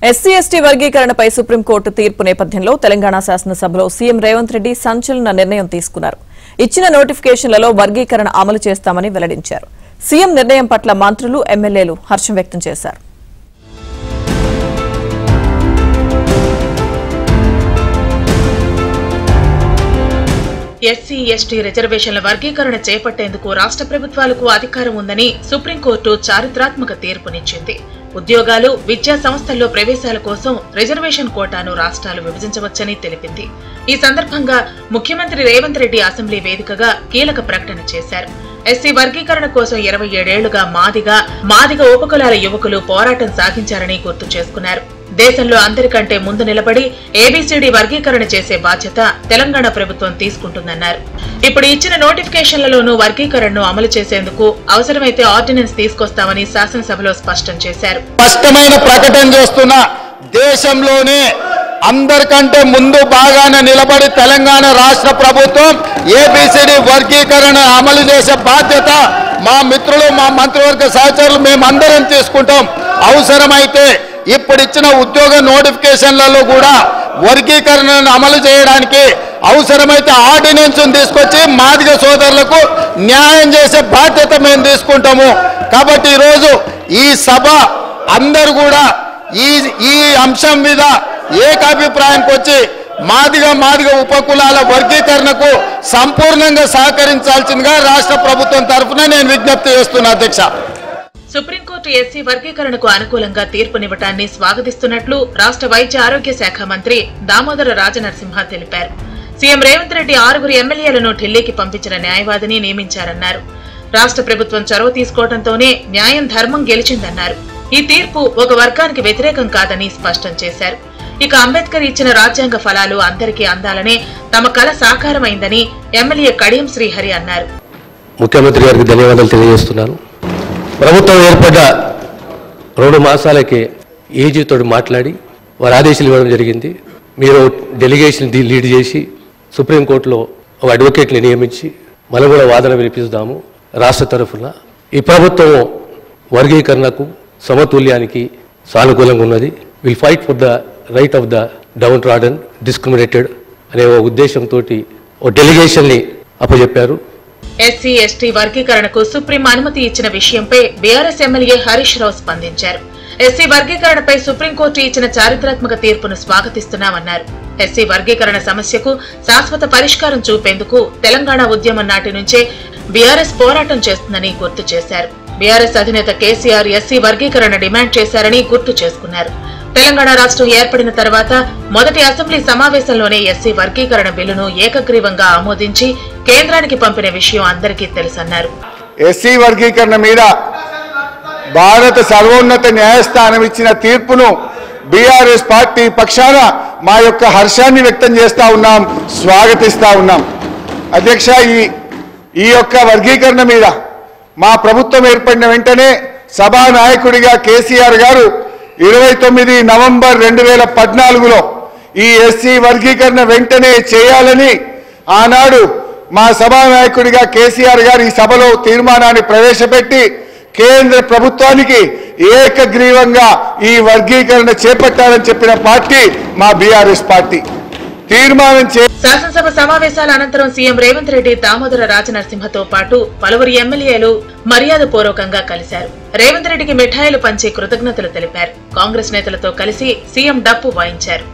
SC ST వర్గీకరణపై supreme court తీర్పు నేపథ్యంలో తెలంగాణ శాసనసభలో సీఎం రేవంత్ రెడ్డి సంచలన నిర్ణయం తీసుకున్నారు. ఇచ్చిన నోటిఫికేషన్లలో వర్గీకరణ అమలు చేస్తామని వెల్లడించారు. సీఎం నిర్ణయం పట్ల మంత్రులు, ఎమ్మెల్యేలు హర్షం వ్యక్తం చేశారు. ఎస్సీ ఎస్టీ రిజర్వేషన్ల వర్గీకరణ చేపట్టేందుకు రాష్ట్ర ప్రభుత్వాలకు అధికారం ఉందని సుప్రీంకోర్టు చారిత్రాత్మక తీర్పునిచ్చింది. ఉద్యోగాలు, విద్యా సంస్థల్లో ప్రవేశాల కోసం రిజర్వేషన్ కోటాను రాష్ట్రాలు విభజించవచ్చని తెలిపింది. ఈ సందర్భంగా ముఖ్యమంత్రి రేవంత్ రెడ్డి అసెంబ్లీ వేదికగా కీలక ప్రకటన చేశారు. ఎస్సీ వర్గీకరణ కోసం 27 ఏళ్లుగా మాదిగ ఉపకులాల యువకులు పోరాటం సాగించారని గుర్తు చేసుకున్నారు. దేశంలో అందరికంటే ముందు నిలబడి ఏబీసీడీ వర్గీకరణ చేసే బాధ్యత తెలంగాణ ప్రభుత్వం తీసుకుంటుందన్నారు. ఇప్పుడు ఇచ్చిన నోటిఫికేషన్లలోనూ వర్గీకరణను అమలు చేసేందుకు అవసరమైతే ఆర్డినెన్స్ తీసుకొస్తామని శాసనసభలో స్పష్టం చేశారు. స్పష్టమైన ప్రకటన చేస్తున్న దేశంలోనే అందరికంటే ముందు బాగానే నిలబడి తెలంగాణ రాష్ట్ర ప్రభుత్వం ఏబీసీడీ వర్గీకరణ అమలు చేసే బాధ్యత మా మిత్రులు, మా మంత్రివర్గ సహచరులు మేమందరం తీసుకుంటాం. అవసరమైతే ఇప్పుడిచ్చిన ఉద్యోగ నోటిఫికేషన్లలో కూడా వర్గీకరణను అమలు చేయడానికి అవసరమైతే ఆర్డినెన్స్ తీసుకొచ్చి మాదిగ సోదరులకు న్యాయం చేసే బాధ్యత మేము తీసుకుంటాము. కాబట్టి ఈరోజు ఈ సభ అందరూ కూడా ఈ అంశం మీద ఏకాభిప్రాయానికి వచ్చి మాదిగ ఉపకులాల వర్గీకరణకు సంపూర్ణంగా సహకరించాల్సిందిగా రాష్ట్ర ప్రభుత్వం తరఫున నేను విజ్ఞప్తి చేస్తున్నా. అధ్యక్ష, సుప్రీంకోర్టు ఎస్సీ వర్గీకరణకు అనుకూలంగా తీర్పునివ్వటాన్ని స్వాగతిస్తున్నట్లు రాష్ట్ర వైద్య ఆరోగ్య శాఖ మంత్రి దామోదర రాజనరసింహ తెలిపారు. సీఎం రేవంత్ రెడ్డి 6 ఎమ్మెల్యేలను ఢిల్లీకి పంపించిన న్యాయవాదిని నియమించారన్నారు. రాష్ట్ర ప్రభుత్వం చొరవ తీసుకోవడంతోనే న్యాయం, ధర్మం గెలిచిందన్నారు. ఈ తీర్పు ఒక వర్గానికి వ్యతిరేకం కాదని స్పష్టం చేశారు. ఇక అంబేద్కర్ ఇచ్చిన రాజ్యాంగ ఫలాలు అందరికీ అందాలనే తమ కల సాకారమైందని ఎమ్మెల్యే కడియం శ్రీహరి అన్నారు. ముఖ్యమంత్రి గారికి ధన్యవాదాలు తెలియజేస్తున్నాను. ప్రభుత్వం ఏర్పడ్డ 2 మాసాలకే ఏజీతో మాట్లాడి వారు ఆదేశాలు ఇవ్వడం జరిగింది. మీరు డెలిగేషన్ లీడ్ చేసి సుప్రీంకోర్టులో ఒక అడ్వకేట్ని నియమించి మనం కూడా వాదన వినిపిస్తాము. రాష్ట్ర తరఫున ఈ ప్రభుత్వం వర్గీకరణకు, సమతుల్యానికి సానుకూలంగా ఉన్నది. Will fight for the right of the down trodden, discriminated అనే ఉద్దేశంతో ఓ డెలిగేషన్ని అప్పచెప్పారు. ఎస్సీ ఎస్టీ వర్గీకరణకు సుప్రీం అనుమతి ఇచ్చిన విషయంపై బీఆర్ఎస్ ఎమ్మెల్యే హరీష్ రావు స్పందించారు. ఎస్సీ వర్గీకరణపై సుప్రీంకోర్టు ఇచ్చిన చారిత్రాత్మక తీర్పును స్వాగతిస్తున్నామన్నారు. ఎస్సీ వర్గీకరణ సమస్యకు శాశ్వత పరిష్కారం చూపేందుకు తెలంగాణ ఉద్యమం నాటి నుంచే బీఆర్ఎస్ పోరాటం చేస్తుందని గుర్తు చేశారు. బీఆర్ఎస్ అధినేత కేసీఆర్ ఎస్సీ వర్గీకరణ డిమాండ్ చేశారని గుర్తు చేసుకున్నారు. తెలంగాణ రాష్ట్రం ఏర్పడిన తర్వాత మొదటి అసెంబ్లీ సమావేశంలోనే ఎస్సీ వర్గీకరణ బిల్లును ఏకగ్రీవంగా ఆమోదించి కేంద్రానికి పంపిన విషయం అందరికీ తెలుసన్నారు. ఎస్సీ వర్గీకరణ మీద భారత సర్వోన్నత న్యాయస్థానం ఇచ్చిన తీర్పును బీఆర్ఎస్ పార్టీ పక్షాన మా యొక్క హర్షాన్ని వ్యక్తం చేస్తా ఉన్నాం, స్వాగతిస్తా ఉన్నాం. అధ్యక్ష, ఈ యొక్క వర్గీకరణ మీద మా ప్రభుత్వం ఏర్పడిన వెంటనే సభానాయకుడిగా కేసీఆర్ గారు 29 నవంబర్ 2014లో ఈ ఎస్సీ వర్గీకరణ వెంటనే చేయాలని ఆనాడు మా సభానాయకుడిగా కేసీఆర్ గారు ఈ సభలో తీర్మానాన్ని ప్రవేశపెట్టి కేంద్ర ప్రభుత్వానికి ఏకగ్రీవంగా ఈ వర్గీకరణ చేపట్టాలని చెప్పిన పార్టీ మా బీఆర్ఎస్ పార్టీ. శాసనసభ సమావేశాల అనంతరం సీఎం రేవంత్ రెడ్డి దామోదర రాజనరసింహతో పాటు పలువురు ఎమ్మెల్యేలు మర్యాదపూర్వకంగా కలిశారు. రేవంత్ రెడ్డికి మిఠాయిలు పంచి కృతజ్ఞతలు తెలిపారు. కాంగ్రెస్ నేతలతో కలిసి సీఎం డప్పు వాయించారు.